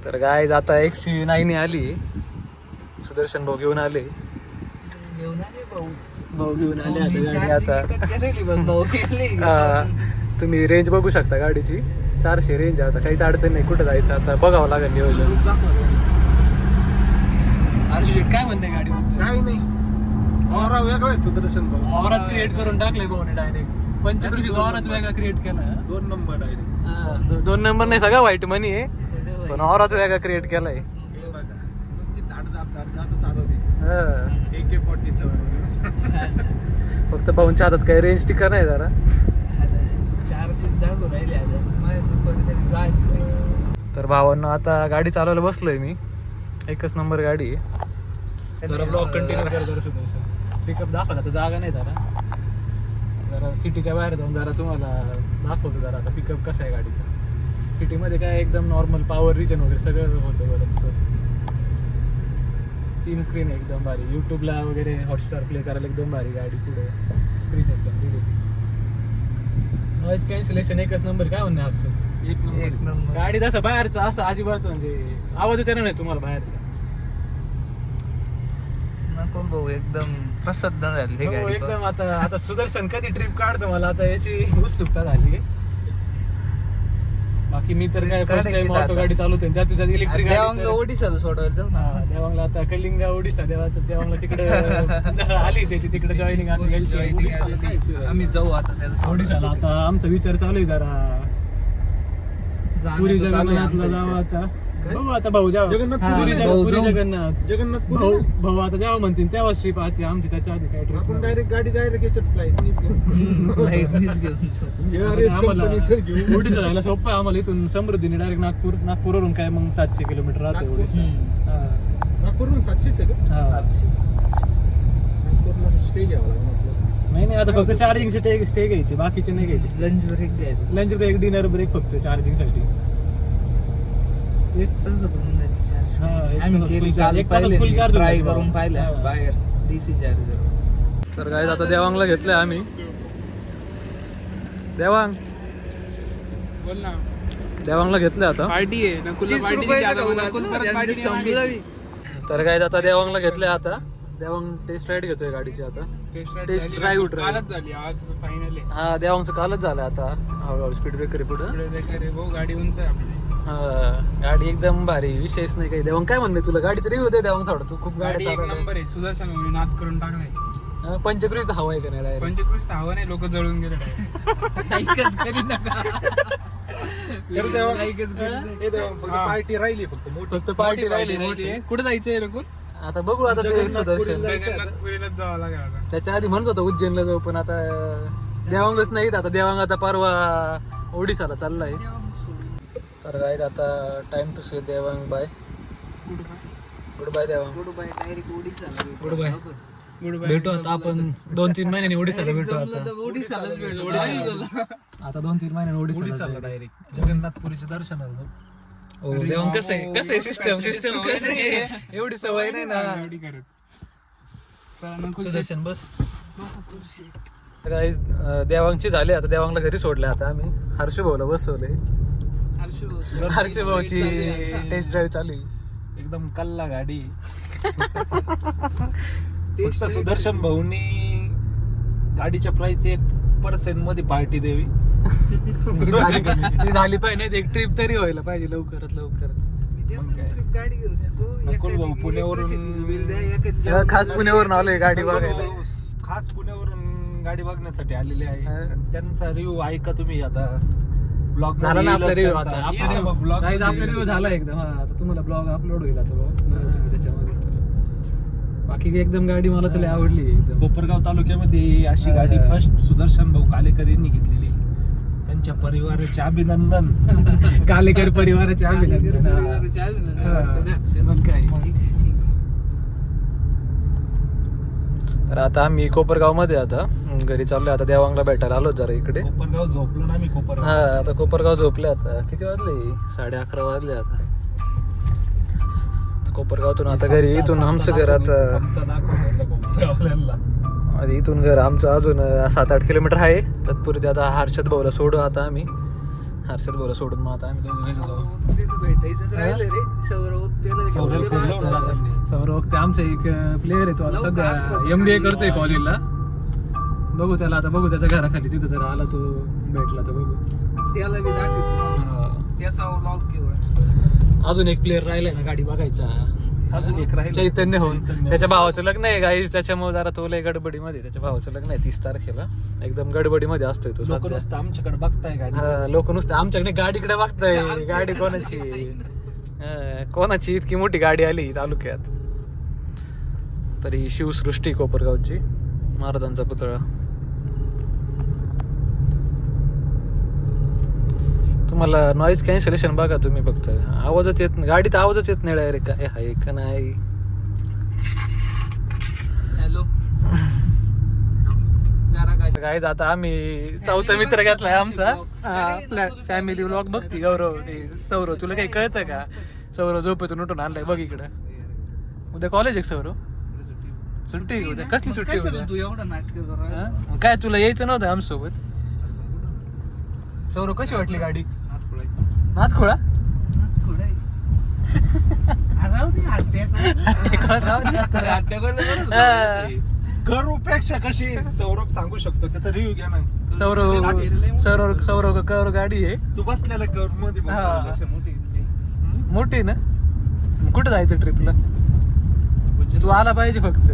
तर गाईज आता XUV9 आली. सुदर्शन भाऊ घेऊन आले. भाऊ घेऊन आले आता. तुम्ही रेंज बघू शकता गाडीची. 400 रेंज आता. काहीच अडचण नाही. कुठं जायचं आता बघावं लागेल नियोजन. काय म्हणते गाडीबद्दल? काही नाही. ऑरा वेगळा आहे सुदर्शन भाऊ. ऑराच क्रिएट करून टाकले भाऊने डायरेक्ट. पंचकृषीत ऑराच वेगळा क्रिएट केला. 2 नंबर डायरेक्ट. 2 नंबर नाही, सगळा व्हाईट मनी आहे. पण ऑराच वेगळा क्रिएट केलाय. फक्त भाऊंच्या हातात काही रेंज टिका नाही जरा. तर भावांना आता गाडी चालवायला बसलोय मी. एकच नंबर गाडी आहे. जरा ब्लॉग कंटिन्यू कर. पिकअप दाखवला तर जागा नाही जरा सिटीच्या बाहेर जाऊन जरा तुम्हाला दाखवतो जरा आता पिकअप कसं आहे गाडीचं. सिटीमध्ये काय एकदम नॉर्मल पॉवर रिजन वगैरे सगळं होतं बरंच. 3 स्क्रीन आहे एकदम भारी. यूट्यूबला वगैरे हॉटस्टार प्ले करायला एकदम भारी गाडी. पुढे स्क्रीन एकदम दिलेली. नॉईज कॅन्सलेशन एकच नंबर. काय म्हणणे आपलं एक नंबर गाडी. तसं बाहेरचं असं अजिबात म्हणजे आवाजच येणार नाही तुम्हाला बाहेरचा. नको भाऊ एकदम प्रसन्न झाली गाडी एकदम. आता सुदर्शन कधी ट्रिप काढतो मला आता याची उत्सुकता झाली. बाकी मी तर काय फर्स्ट टाइम ऑटो गाडी चालवतोय. त्यात इलेक्ट्रिक गाडी ओडिसाला सोडवायचं. देवांगला आता कलिंगा ओडिसा देवाचं. देवांगला तिकडे आली त्याची तिकडे जॉईनिंग आम्ही जाऊ आता ओडिसाला. आता आमचा विचार चालू आहे जरा पुरी जगन्नाथला जाऊ. आता बघू आता भाऊ जाऊ पुरी जगन्नाथ भाऊ आता जावं म्हणतील तेव्हा ट्रिप आधी आमची. त्याच्या आधी काय ट्रिप डायरेक्ट गाडी डायरेक्ट ओडिसा जायला सोपं आहे आम्हाला. इथून समृद्धीने डायरेक्ट नागपूरवरून काय मग 700 किलोमीटर राहते ओडिसा. नागपूरवरून 700 आहे का? 700. नागपूरला स्टे घ्यावा लागेल. नाही आता फक्त चार्जिंग स्टे घ्यायचे, बाकीचे नाही घ्यायचे. लंच ब्रेक घ्यायचं. लंच ब्रेक डिनर ब्रेक फक्त चार्जिंग साठी. तर काय आता देवांगला घेतलंय आम्ही. देवांग बोल ना. देवांगला घेतलंय आता. पार्टी आहे. तर काय आता देवांगला घेतलंय आता. देवांग टेस्ट राईड घेतोय गाडीची आता. टेस्ट ड्राईव्ह झाली आज फायनली. हा देवांगचं कालच झालं आता. हळूहळू स्पीड ब्रेकर पुढे गाडी उंच आहे आपली. गाडी एकदम भारी. विषयच नाही काही. देवांग काय म्हणणे तुला गाडीचं रिव्ह्यू दे देवांग थोडं. तू खूप गाडी नंबर आहे. सुदर्शन नाद करून टाकलाय. पंचकृषीत हवा आहे का नाही? पंचकृषीत हवा नाही. लोक जळून गेले. पार्टी राहिली फक्त पार्टी राहिली. कुठे जायचंय लोक आता बघू. आता ते सुदर्शन जावं लागेल. त्याच्या आधी म्हणत होता उज्जैनला जाऊ पण आता देवांगच नाही. आता देवांग आता परवा ओडिसाला चाललाय. तर काय आता time to say Devang bye. Goodbye Devang. Goodbye direct ओडिसाला. Goodbye. भेटू आता आपण 2-3 महिन्यांनी ओडिसाला भेटू. आता ओडिसालाच भेटू आता 2-3 महिन्यांनी ओडिसाला डायरेक्ट जगन्नाथपुरीच्या दर्शनाला जाऊ. हो देवांग कसं आहे सिस्टम कसं आहे? एवढी सवय नाही ना एवढी करत. सुदर्शन बस. गाईज देवांगची झाली. आता देवांगला घरी सोडले. आता आम्ही हर्षू भाऊला बसवले. हर्षू भाऊची टेस्ट ड्राईव्ह चालू आहे. एकदम कल्ला गाडी. सुदर्शन भाऊनी गाडीच्या प्राइस 1% मध्ये पार्टी द्यावी. झाली पाहिजे. एक ट्रिप तरी व्हायला पाहिजे लवकरात लवकर. गाडी घेऊन येतो पुण्यावरून. खास पुण्यावरून आलोय गाडी बघायला. खास पुण्यावरून गाडी बघण्यासाठी आलेले आहे. त्यांचा रिव्ह्यू ऐका तुम्ही. आता ब्लॉग झाला ना आपला रिव्ह्यू. आता आपला रिव्ह्यू झाला एकदम. आता तुम्हाला ब्लॉग अपलोड होईल आता त्याच्यामध्ये. बाकी एकदम गाडी मला तरी आवडली एकदम. कोपरगाव तालुक्यामध्ये अशी गाडी फर्स्ट सुदर्शन भाऊ कालेकर यांनी घेतलेली. त्यांच्या परिवाराचे अभिनंदन. कालेकर परिवाराचे अभिनंदन. तर आता आम्ही कोपरगाव मध्ये आता घरी चाललोय. आता देवांगला भेटायला आलो जरा इकडे. कोपरगाव झोपलो ना मी. हा आता कोपरगाव झोपले. आता किती वाजले? 11:30 वाजले. आता कोपरगावतून आता घरी. इथून आमचं घर आता इथून घर आमचं अजून 7-8 किलोमीटर आहे. तत्पुरती आता हर्षद भाऊला सोडू. आता आम्ही हर्षद भाऊला सोडून मग आता आम्ही दोघं जाऊ. सौरभ ते आमचा एक प्लेअर आहे तो आता सध्या MBA करतोय कॉलेजला. बघू त्याला आता, बघू त्याच्या घराखाली तिथं जर आला तो भेटला तर बघू त्याला मी दाखवतो त्याचा व्लॉग घेऊ. अजून एक प्लेअर राहिलाय ना गाडी बघायचा, अजून एक राहील चैतन्य होऊन. त्याच्या भावाचं लग्न आहे गाईज, त्याच्यामुळे जरा तो लय गडबडीमध्ये. त्याच्या भावाचं लग्न आहे 30 तारखेला, एकदम गडबडीमध्ये असतोय तो. लोक नुसतं आमच्याकडे बघताय गाडी, लोक नुसते आमच्याकडे गाडीकडे बघताय. गाडी कोणाची इतकी मोठी गाडी आली तालुक्यात. तरी शिवसृष्टी कोपरगावची, महाराजांचा पुतळा. तुम्हाला नॉईज कॅन्सलेशन बघा तुम्ही, फक्त आवाजच येत नाही गाडीत, आवाजच येत नाही डायरेक्ट. काय आहे का नाही. हॅलो गाईज, आता आम्ही चौथा मित्र घेतलाय आमचा. फॅमिली व्लॉग बघती गौरव. सौरव तुला काही कळतं का? सौरव झोपेतून उठून आणलाय बघ इकडं. उद्या कॉलेज आहे सौरव? सुट्टी उद्या? कसली सुट्टी उद्या? तू एवढं नाटक काय तुला यायचं नव्हतं आमच्यासोबत? सौरव कशी वाटली गाडी? नाथखोळा करूपेक्षा कशी सौरभ सांगू शकतो, त्याचा रिव्ह्यू घ्या ना. सौरव कर गाडी आहे. तू बसलेला कर मध्ये मोठी ना. कुठे जायचं ट्रिपला? तू आला पाहिजे फक्त.